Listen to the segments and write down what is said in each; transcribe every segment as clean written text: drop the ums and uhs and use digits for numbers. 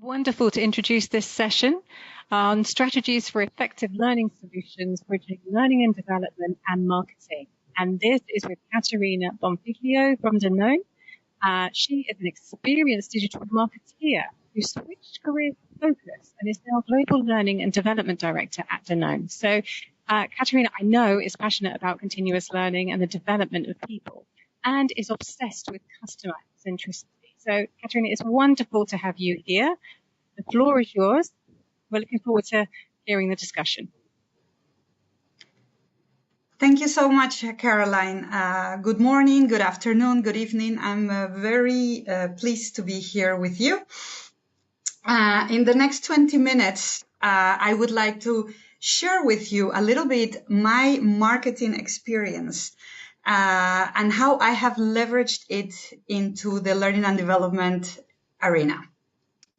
Wonderful to introduce this session on strategies for effective learning solutions, bridging learning and development and marketing. And this is with Caterina Bonfiglio from Danone. She is an experienced digital marketeer who switched career focus and is now Global Learning and Development Director at Danone. So Caterina, I know, is passionate about continuous learning and the development of people and is obsessed with customer centricity. So, Caterina, it's wonderful to have you here. The floor is yours. We're looking forward to hearing the discussion. Thank you so much, Caroline. Good morning, good afternoon, good evening. I'm very pleased to be here with you. In the next 20 minutes, I would like to share with you a little bit my marketing experience and how I have leveraged it into the learning and development arena.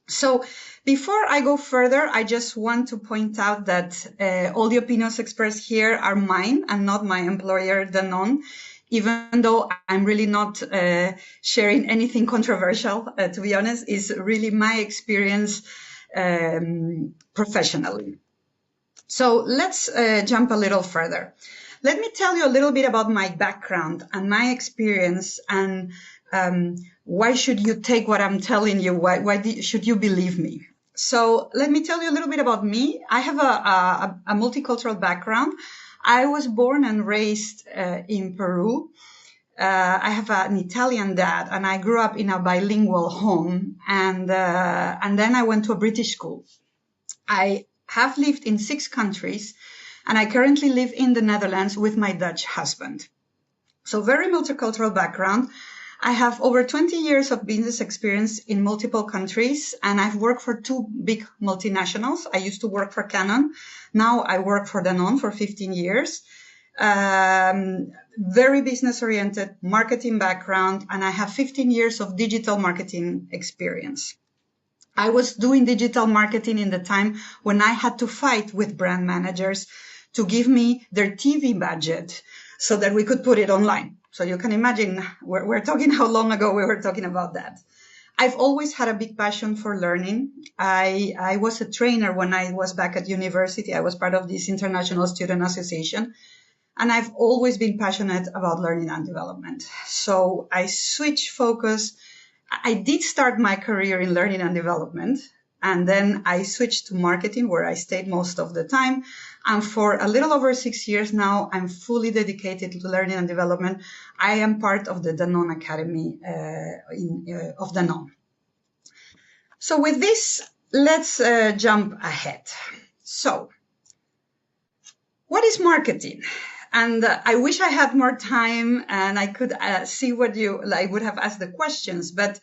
So before I go further, I just want to point out that all the opinions expressed here are mine and not my employer, Danone, even though I'm really not sharing anything controversial, to be honest. It's really my experience professionally. So let's jump a little further. Let me tell you a little bit about my background and my experience and why should you take what I'm telling you? Why should you believe me? So let me tell you a little bit about me. I have a multicultural background. I was born and raised in Peru. I have an Italian dad and I grew up in a bilingual home and then I went to a British school. I have lived in 6 countries. And I currently live in the Netherlands with my Dutch husband. So very multicultural background. I have over 20 years of business experience in multiple countries, and I've worked for 2 big multinationals. I used to work for Canon. Now I work for Danone for 15 years. Very business-oriented marketing background, and I have 15 years of digital marketing experience. I was doing digital marketing in the time when I had to fight with brand managers to give me their TV budget so that we could put it online. So you can imagine, we're talking how long ago we were talking about that. I've always had a big passion for learning. I was a trainer when I was back at university. I was part of this International Student Association. And I've always been passionate about learning and development. So I switched focus. I did start my career in learning and development, and then I switched to marketing, where I stayed most of the time. And for a little over 6 years now, I'm fully dedicated to learning and development. I am part of the Danone Academy of Danone. So with this, let's jump ahead. So what is marketing? And I wish I had more time and I could see what I would have asked the questions. But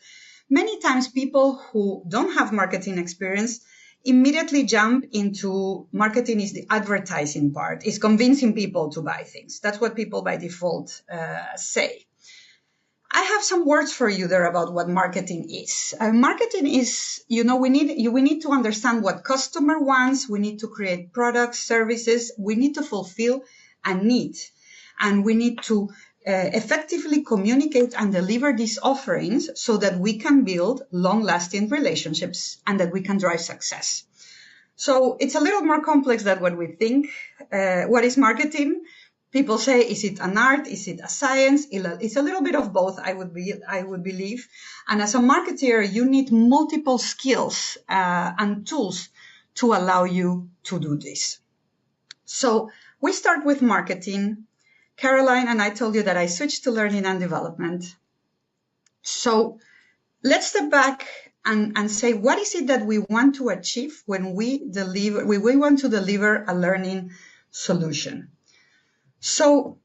many times people who don't have marketing experience immediately jump into marketing is the advertising part, is convincing people to buy things. That's what people by default say. I have some words for you there about what marketing is. Marketing is, we need to understand what customer wants. We need to create products, services. We need to fulfill a need, and we need to effectively communicate and deliver these offerings so that we can build long-lasting relationships and that we can drive success. So it's a little more complex than what we think. What is marketing? People say, is it an art? Is it a science? It's a little bit of both, I would believe. And as a marketer, you need multiple skills and tools to allow you to do this. So we start with marketing. Caroline and I told you that I switched to learning and development. So let's step back and say, what is it that we want to achieve when we want to deliver a learning solution? So,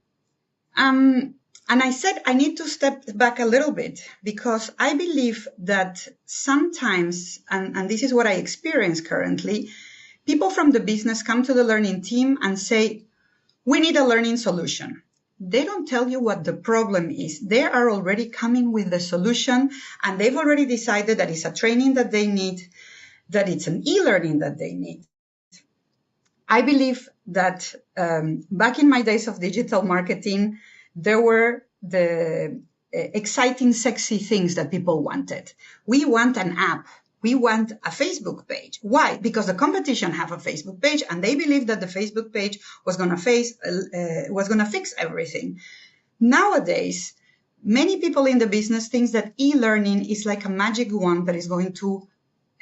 and I said I need to step back a little bit because I believe that sometimes, and this is what I experience currently, people from the business come to the learning team and say, we need a learning solution. They don't tell you what the problem is. They are already coming with the solution, and they've already decided that it's a training that they need, that it's an e-learning that they need. I believe that back in my days of digital marketing, there were the exciting, sexy things that people wanted. We want an app We want a Facebook page. Why? Because the competition have a Facebook page and they believe that the Facebook page was going to fix everything. Nowadays, many people in the business think that e-learning is like a magic wand that is going to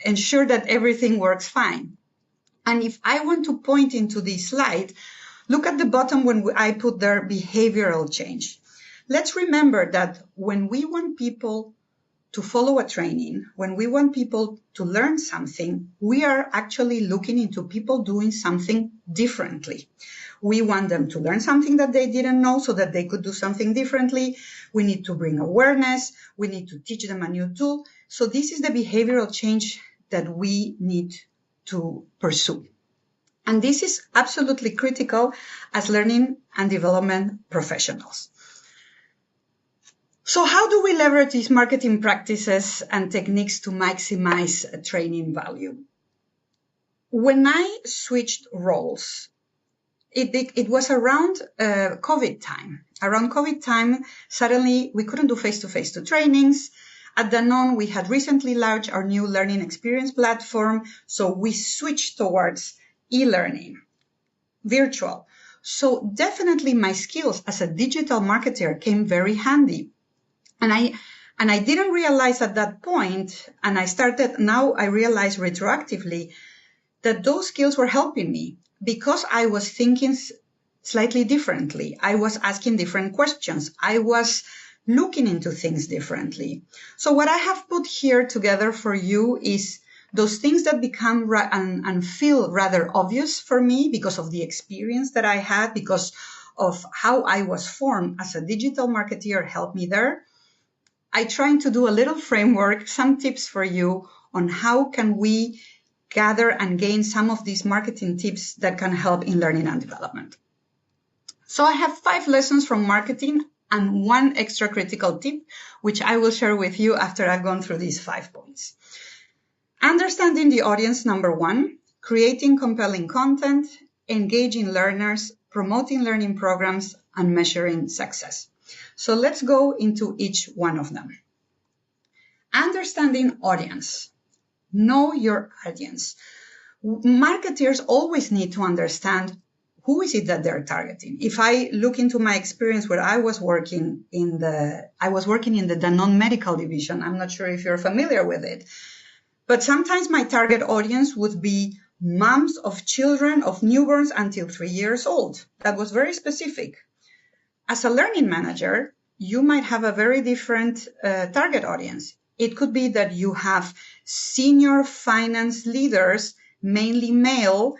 ensure that everything works fine. And if I want to point into this slide, look at the bottom when I put there behavioral change. Let's remember that when we want people to follow a training, when we want people to learn something, we are actually looking into people doing something differently. We want them to learn something that they didn't know so that they could do something differently. We need to bring awareness. We need to teach them a new tool. So this is the behavioral change that we need to pursue. And this is absolutely critical as learning and development professionals. So how do we leverage these marketing practices and techniques to maximize training value? When I switched roles, it was around COVID time. Around COVID time, suddenly we couldn't do face-to-face trainings. At Danone, we had recently launched our new learning experience platform, so we switched towards e-learning, virtual. So definitely my skills as a digital marketer came very handy. And I didn't realize at that point, and now I realize retroactively that those skills were helping me because I was thinking slightly differently. I was asking different questions. I was looking into things differently. So what I have put here together for you is those things that become and feel rather obvious for me because of the experience that I had, because of how I was formed as a digital marketer helped me there. I try to do a little framework, some tips for you on how can we gather and gain some of these marketing tips that can help in learning and development. So I have 5 lessons from marketing and 1 extra critical tip, which I will share with you after I've gone through these 5 points. Understanding the audience, number 1, creating compelling content, engaging learners, promoting learning programs, and measuring success. So let's go into each one of them. Understanding audience. Know your audience. Marketers always need to understand who is it that they're targeting. If I look into my experience where I was working in the Danone medical division, I'm not sure if you're familiar with it, but sometimes my target audience would be moms of children of newborns until 3 years old. That was very specific. As a learning manager, you might have a very different target audience. It could be that you have senior finance leaders, mainly male,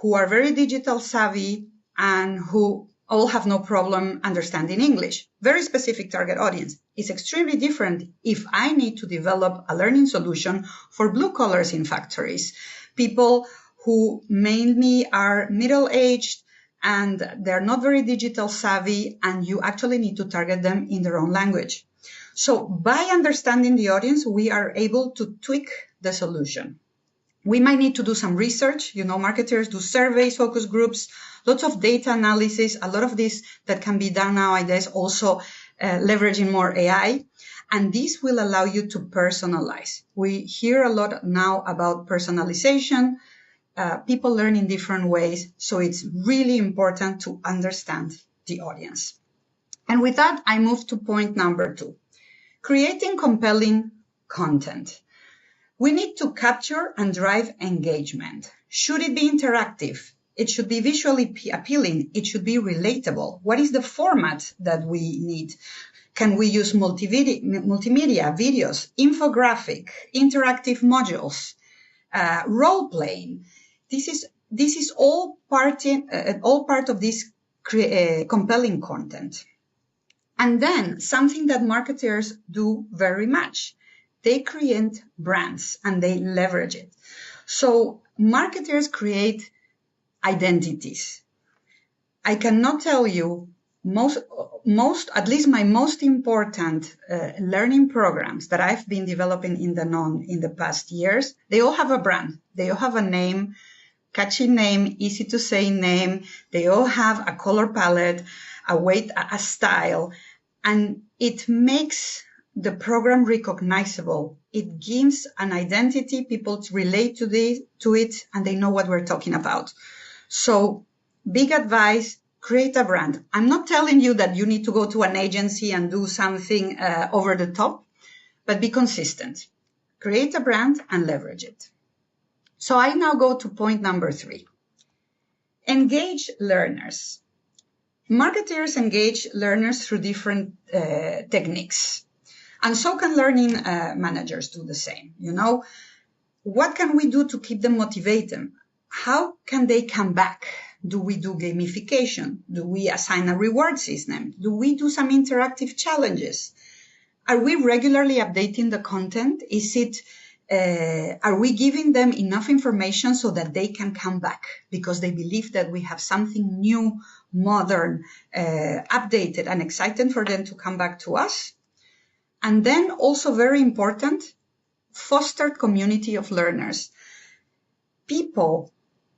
who are very digital savvy and who all have no problem understanding English. Very specific target audience. It's extremely different if I need to develop a learning solution for blue collars in factories, people who mainly are middle-aged and they're not very digital savvy, and you actually need to target them in their own language. So by understanding the audience, we are able to tweak the solution. We might need to do some research. Marketers do surveys, focus groups, lots of data analysis, a lot of this that can be done nowadays, also leveraging more AI. And this will allow you to personalize. We hear a lot now about personalization. People learn in different ways. So it's really important to understand the audience. And with that, I move to point number 2. Creating compelling content. We need to capture and drive engagement. Should it be interactive? It should be visually appealing. It should be relatable. What is the format that we need? Can we use multimedia, videos, infographic, interactive modules, role-playing? This is all part of this compelling content. And then something that marketers do very much. They create brands and they leverage it. So marketers create identities. I cannot tell you at least my most important learning programs that I've been developing in Danone in the past years, they all have a brand. They all have a name, catchy name, easy to say name. They all have a color palette, a style, and it makes the program recognizable. it gives an identity. People relate to it, and they know what we're talking about. So big advice, create a brand. I'm not telling you that you need to go to an agency and do something over the top, but be consistent. Create a brand and leverage it. So I now go to point number 3. Engage learners. Marketers engage learners through different techniques. And so can learning managers do the same. What can we do to keep them motivated? How can they come back? Do we do gamification? Do we assign a reward system? Do we do some interactive challenges? Are we regularly updating the content? Are we giving them enough information so that they can come back because they believe that we have something new, modern, updated, and exciting for them to come back to us? And then also very important, foster community of learners. People,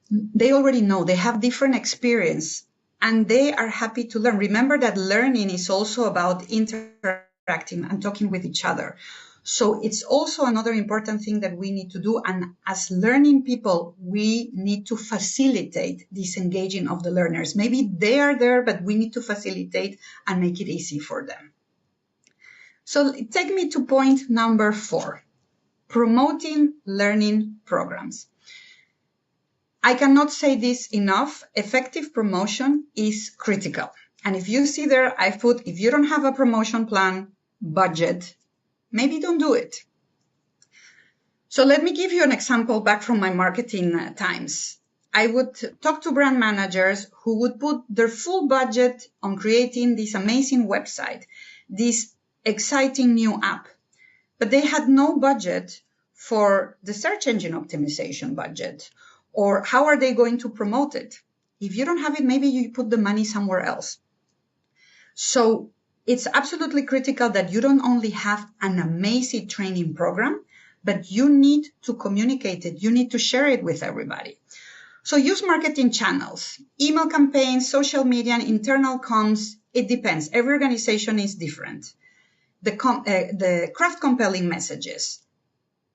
they already know, they have different experience, and they are happy to learn. Remember that learning is also about interacting and talking with each other. So it's also another important thing that we need to do. And as learning people, we need to facilitate this engaging of the learners. Maybe they are there, but we need to facilitate and make it easy for them. So take me to point number 4, promoting learning programs. I cannot say this enough. Effective promotion is critical. And if you see there, I've put, if you don't have a promotion plan, budget, maybe don't do it. So let me give you an example back from my marketing times. I would talk to brand managers who would put their full budget on creating this amazing website, this exciting new app, but they had no budget for the search engine optimization budget, or how are they going to promote it? If you don't have it, maybe you put the money somewhere else. So it's absolutely critical that you don't only have an amazing training program, but you need to communicate it. You need to share it with everybody. So use marketing channels, email campaigns, social media, and internal comms. It depends. Every organization is different. The craft compelling messages,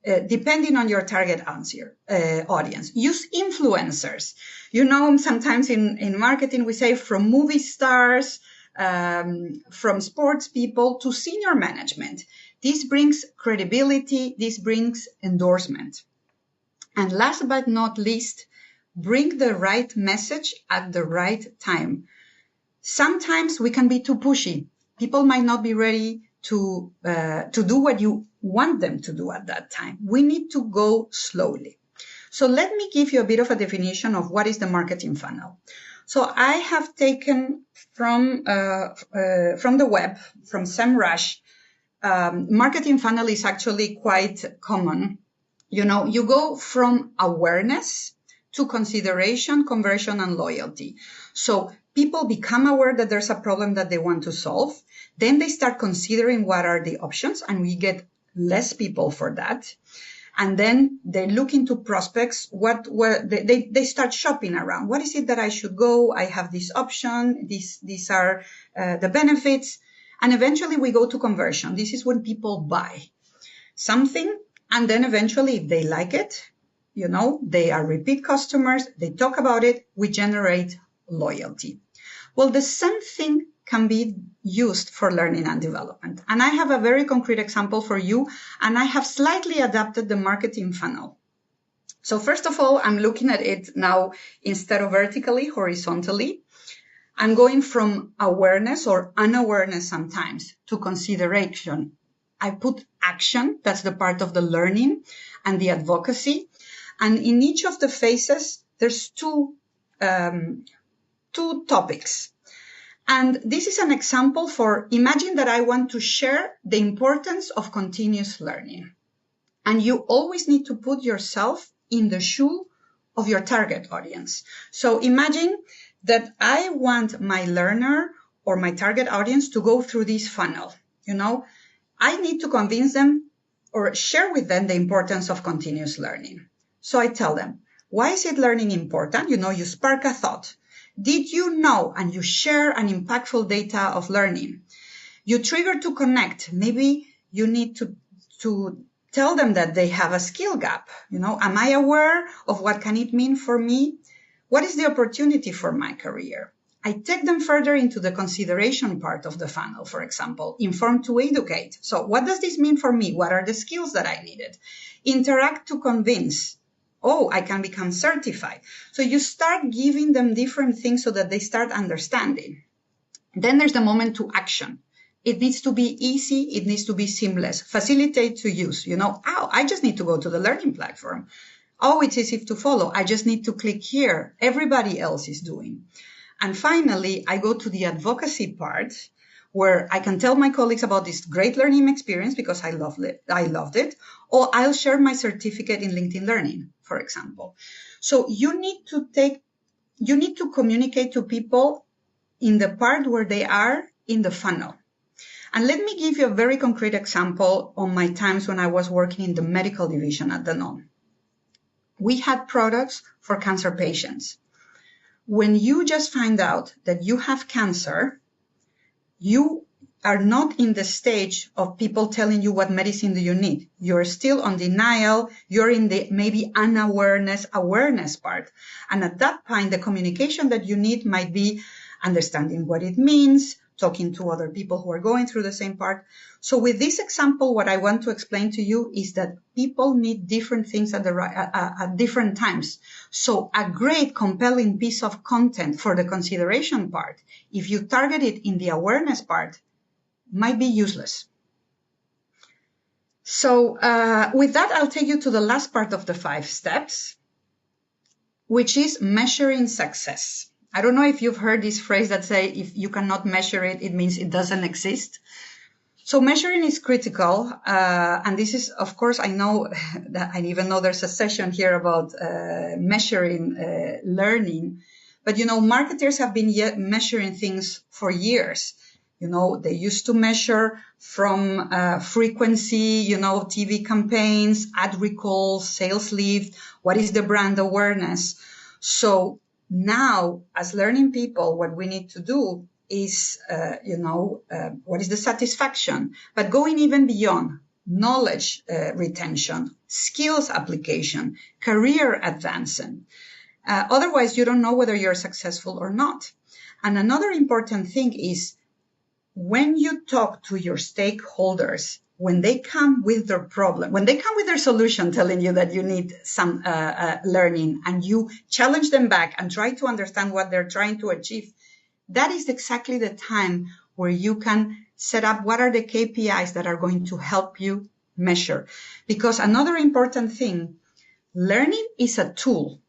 depending on your target audience. Use influencers. Sometimes in marketing, we say from movie stars, from sports people to senior management. This brings credibility. This brings endorsement. And last but not least, bring the right message at the right time. Sometimes we can be too pushy. People might not be ready to do what you want them to do at that time. We need to go slowly. So let me give you a bit of a definition of what is the marketing funnel. So I have taken from the web, from SEMrush. Marketing funnel is actually quite common. You go from awareness to consideration, conversion, and loyalty. So people become aware that there's a problem that they want to solve. Then they start considering what are the options, and we get less people for that. And then they look into prospects. They start shopping around. What is it that I should go? I have this option. These are the benefits. And eventually we go to conversion. This is when people buy something. And then eventually, if they like it, they are repeat customers. They talk about it. We generate loyalty. Well, the same thing can be used for learning and development. And I have a very concrete example for you, and I have slightly adapted the marketing funnel. So first of all, I'm looking at it now instead of vertically, horizontally. I'm going from awareness or unawareness sometimes to consideration. I put action, that's the part of the learning and the advocacy. And in each of the phases, there's two topics. And this is an example for, imagine that I want to share the importance of continuous learning. And you always need to put yourself in the shoe of your target audience. So imagine that I want my learner or my target audience to go through this funnel. I need to convince them or share with them the importance of continuous learning. So I tell them, why is it learning important? You spark a thought. Did you know? And you share an impactful data of learning. You trigger to connect. Maybe you need to tell them that they have a skill gap. Am I aware of what can it mean for me? What is the opportunity for my career? I take them further into the consideration part of the funnel, for example, inform to educate. So what does this mean for me? What are the skills that I needed? Interact to convince. Oh, I can become certified. So you start giving them different things so that they start understanding. Then there's the moment to action. It needs to be easy. It needs to be seamless. Facilitate to use. I just need to go to the learning platform. Oh, it's easy to follow. I just need to click here. Everybody else is doing. And finally, I go to the advocacy part where I can tell my colleagues about this great learning experience because I loved it, or I'll share my certificate in LinkedIn Learning, for example. So you need to communicate to people in the part where they are in the funnel. And let me give you a very concrete example on my times when I was working in the medical division at Danone. We had products for cancer patients. When you just find out that you have cancer, you are not in the stage of people telling you what medicine do you need. You're still on denial. You're in the maybe awareness part. And at that point, the communication that you need might be understanding what it means, talking to other people who are going through the same part. So with this example, what I want to explain to you is that people need different things at different times. So a great compelling piece of content for the consideration part, if you target it in the awareness part, might be useless. So with that, I'll take you to the last part of the 5 steps, which is measuring success. I don't know if you've heard this phrase that say, if you cannot measure it, it means it doesn't exist. So measuring is critical. And this is, of course, I know that I even know there's a session here about measuring learning. But, marketers have been measuring things for years. They used to measure from frequency, TV campaigns, ad recalls, sales lift. What is the brand awareness? So now, as learning people, what we need to do is, what is the satisfaction? But going even beyond knowledge retention, skills application, career advancement. Otherwise, you don't know whether you're successful or not. And another important thing is when you talk to your stakeholders, when they come with their problem, when they come with their solution telling you that you need some learning and you challenge them back and try to understand what they're trying to achieve, that is exactly the time where you can set up what are the KPIs that are going to help you measure. Because another important thing, learning is a tool.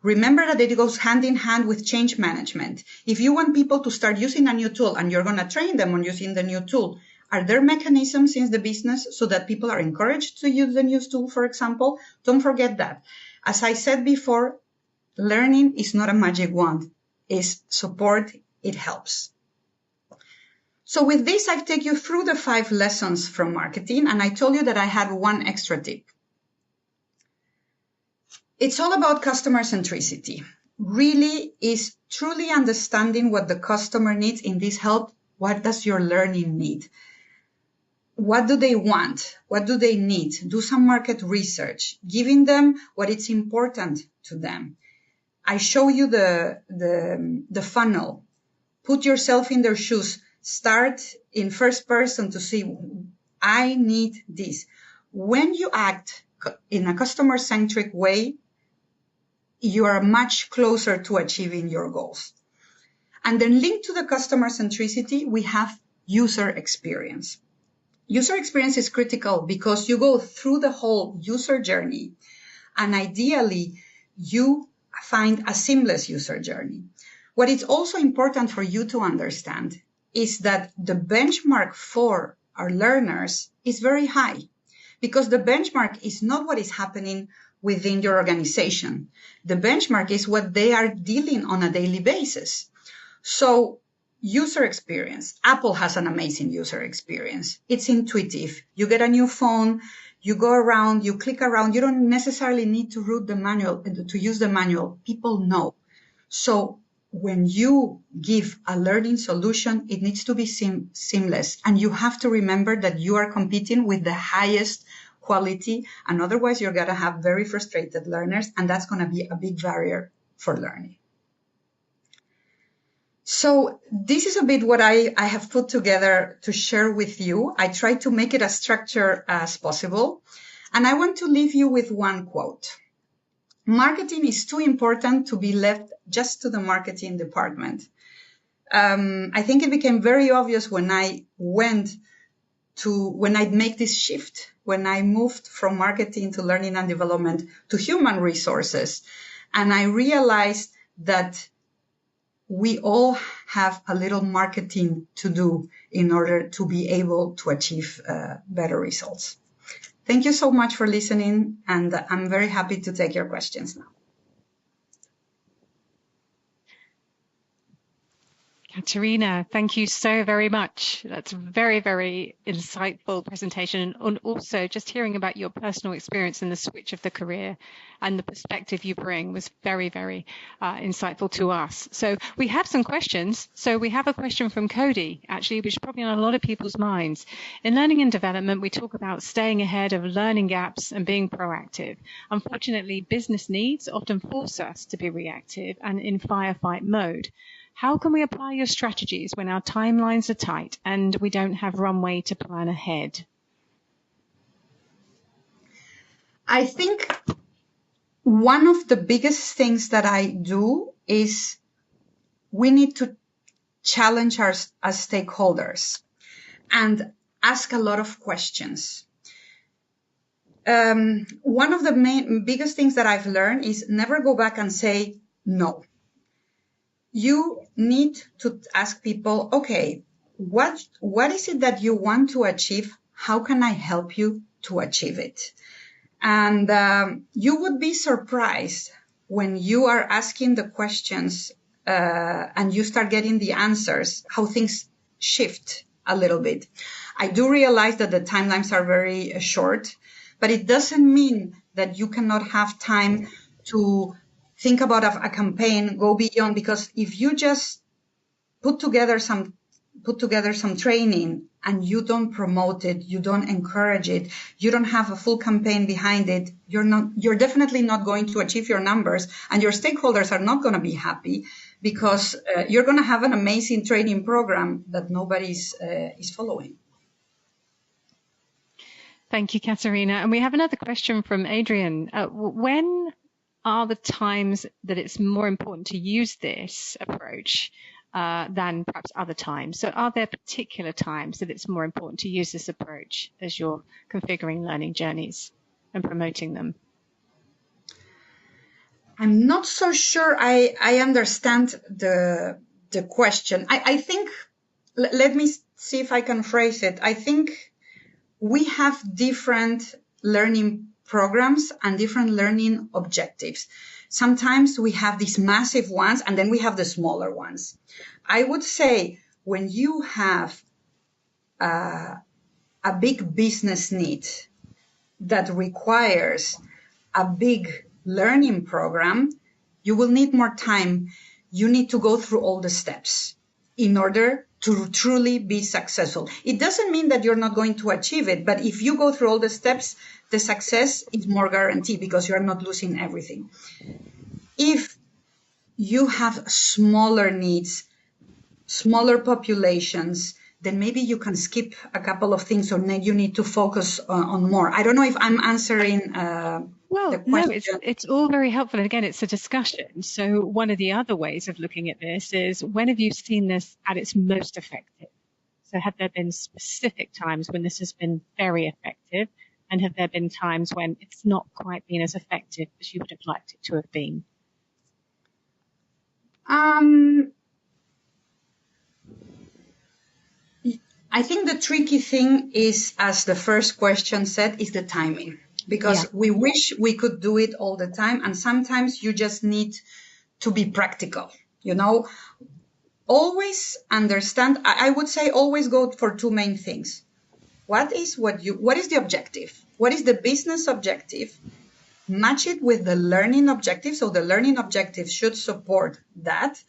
Remember that it goes hand in hand with change management. If you want people to start using a new tool and you're going to train them on using the new tool, are there mechanisms in the business so that people are encouraged to use the new tool, for example? Don't forget that. As I said before, learning is not a magic wand. It's support. It helps. So with this, I've taken you through the 5 lessons from marketing, and I told you that I had one extra tip. It's all about customer centricity. Really is truly understanding what the customer needs. In this help, what does your learning need? What do they want? What do they need? Do some market research, giving them what is important to them. I show you the funnel. Put yourself in their shoes. Start in first person to see, I need this. When you act in a customer-centric way, you are much closer to achieving your goals. And then linked to the customer centricity, we have user experience. User experience is critical because you go through the whole user journey, and ideally you find a seamless user journey. What is also important for you to understand is that the benchmark for our learners is very high, because the benchmark is not what is happening within your organization. The benchmark is what they are dealing on a daily basis. So user experience. Apple has an amazing user experience. It's intuitive. You get a new phone, you go around, you click around. You don't necessarily need to read the manual, to use the manual. People know. So when you give a learning solution, it needs to be seamless. And you have to remember that you are competing with the highest quality, and otherwise you're going to have very frustrated learners, and that's going to be a big barrier for learning. So this is a bit what I have put together to share with you. I try to make it as structured as possible. And I want to leave you with one quote. Marketing is too important to be left just to the marketing department. I think it became very obvious when I made this shift, when I moved from marketing to learning and development to human resources. And I realized that we all have a little marketing to do in order to be able to achieve better results. Thank you so much for listening, and I'm very happy to take your questions now. Katerina, thank you so very much. That's a very, very insightful presentation, and also just hearing about your personal experience in the switch of the career and the perspective you bring was very, very insightful to us. So we have some questions. So we have a question from Cody, actually, which is probably on a lot of people's minds. In learning and development, we talk about staying ahead of learning gaps and being proactive. Unfortunately, business needs often force us to be reactive and in firefight mode. How can we apply your strategies when our timelines are tight and we don't have runway to plan ahead? I think one of the biggest things that I do is we need to challenge our as stakeholders and ask a lot of questions. One of the biggest things that I've learned is never go back and say no. You need to ask people, okay, what is it that you want to achieve? How can I help you to achieve it? And you would be surprised when you are asking the questions and you start getting the answers, how things shift a little bit. I do realize that the timelines are very short, but it doesn't mean that you cannot have time to think about a campaign, go beyond, because if you just put together some training and you don't promote it, you don't encourage it, you don't have a full campaign behind it, you're definitely not going to achieve your numbers, and your stakeholders are not going to be happy because you're going to have an amazing training program that nobody's is following. Thank you, Katerina. And we have another question from Adrian. When are the times that it's more important to use this approach than perhaps other times? So are there particular times that it's more important to use this approach as you're configuring learning journeys and promoting them? I'm not so sure I understand the question. I think, let me see if I can phrase it. I think we have different learning programs and different learning objectives. Sometimes we have these massive ones and then we have the smaller ones. I would say when you have a big business need that requires a big learning program, you will need more time. You need to go through all the steps in order to truly be successful. It doesn't mean that you're not going to achieve it, but if you go through all the steps, the success is more guaranteed because you are not losing everything. If you have smaller needs, smaller populations, then maybe you can skip a couple of things, or you need to focus on more. I don't know if I'm answering well, no, it's all very helpful. And again, it's a discussion. So one of the other ways of looking at this is, when have you seen this at its most effective? So have there been specific times when this has been very effective? And have there been times when it's not quite been as effective as you would have liked it to have been? I think the tricky thing is, as the first question said, is the timing. Because we wish we could do it all the time. And sometimes you just need to be practical, you know. Always understand, I would say always go for two main things. What is the objective? What is the business objective? Match it with the learning objective. So the learning objective should support that.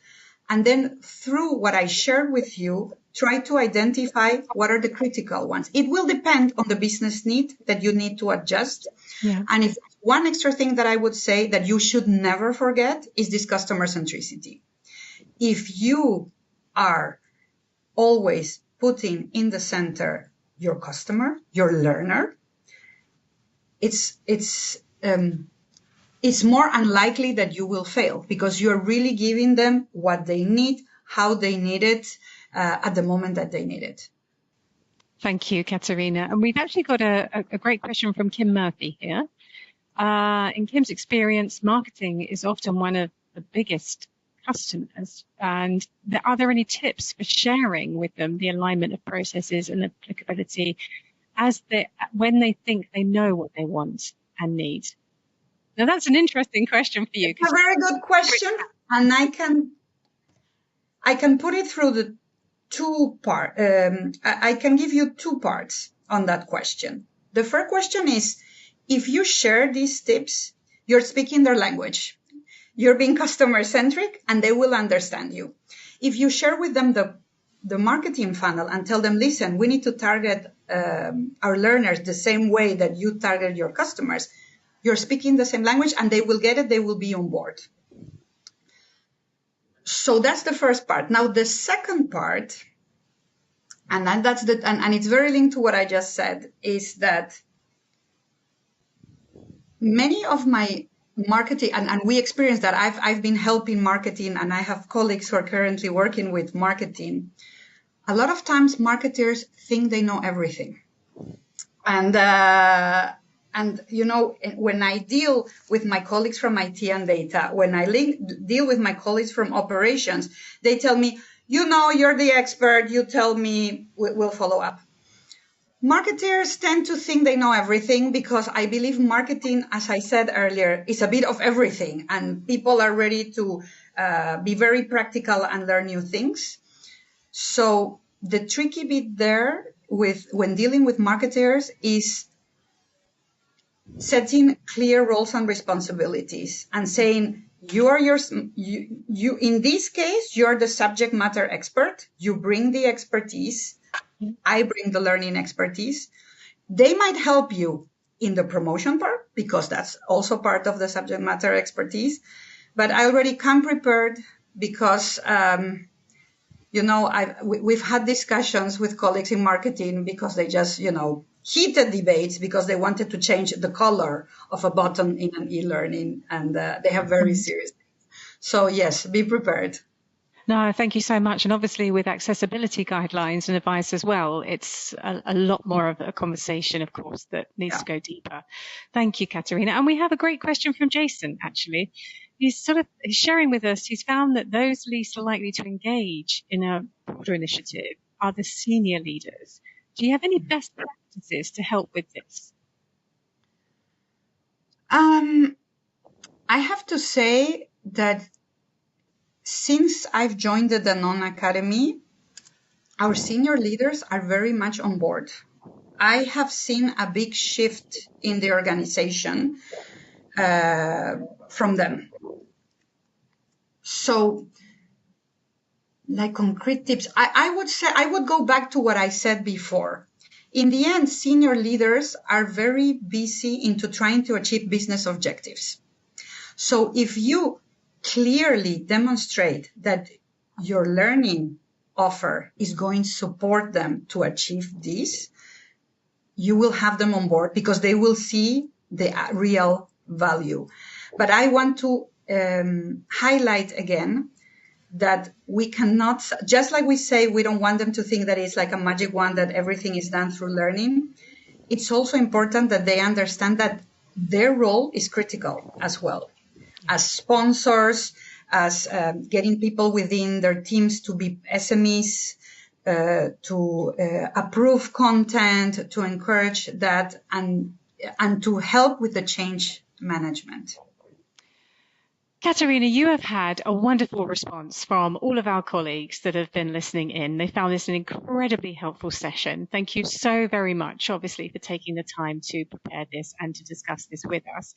And then through what I shared with you, try to identify what are the critical ones. It will depend on the business need that you need to adjust. Yeah. And if one extra thing that I would say that you should never forget is this customer centricity. If you are always putting in the center your customer, your learner, it's more unlikely that you will fail because you're really giving them what they need, how they need it, at the moment that they need it. Thank you, Katerina. And we've actually got a great question from Kim Murphy here. In Kim's experience, marketing is often one of the biggest customers. And are there any tips for sharing with them the alignment of processes and applicability when they think they know what they want and need? Now, that's an interesting question for you. It's a very good question, and I can put it through the two part. I can give you two parts on that question. The first question is, if you share these tips, you're speaking their language. You're being customer-centric, and they will understand you. If you share with them the marketing funnel and tell them, listen, we need to target our learners the same way that you target your customers, you're speaking the same language, and they will get it. They will be on board. So that's the first part. Now, the second part, and it's very linked to what I just said, is that many of my marketing, and we experience that. I've been helping marketing, and I have colleagues who are currently working with marketing. A lot of times, marketers think they know everything, and you know, when I deal with my colleagues from IT and data, when I deal with my colleagues from operations, they tell me, you know, you're the expert. You tell me, we'll follow up. Marketers tend to think they know everything because I believe marketing, as I said earlier, is a bit of everything, and people are ready to be very practical and learn new things. So the tricky bit there when dealing with marketers is setting clear roles and responsibilities and saying, you in this case, you're the subject matter expert. You bring the expertise. I bring the learning expertise. They might help you in the promotion part because that's also part of the subject matter expertise. But I already come prepared because, you know, we've had discussions with colleagues in marketing because they just, you know, heated debates because they wanted to change the color of a button in an e-learning, and they have very serious things. So yes, be prepared. No, thank you so much. And obviously with accessibility guidelines and advice as well, it's a lot more of a conversation, of course, that needs to go deeper. Thank you, Katerina. And we have a great question from Jason, actually. He's sharing with us, he's found that those least likely to engage in a broader initiative are the senior leaders. Do you have any best practices to help with this? I have to say that since I've joined the Danone Academy, our senior leaders are very much on board. I have seen a big shift in the organization from them. So, like concrete tips, I would say I would go back to what I said before. In the end, senior leaders are very busy into trying to achieve business objectives. So if you clearly demonstrate that your learning offer is going to support them to achieve this, you will have them on board because they will see the real value. But I want to highlight again that we cannot, just like we say, we don't want them to think that it's like a magic wand, that everything is done through learning. It's also important that they understand that their role is critical as well, as sponsors, as getting people within their teams to be SMEs, to approve content, to encourage that, and to help with the change management. Katerina, you have had a wonderful response from all of our colleagues that have been listening in. They found this an incredibly helpful session. Thank you so very much, obviously, for taking the time to prepare this and to discuss this with us.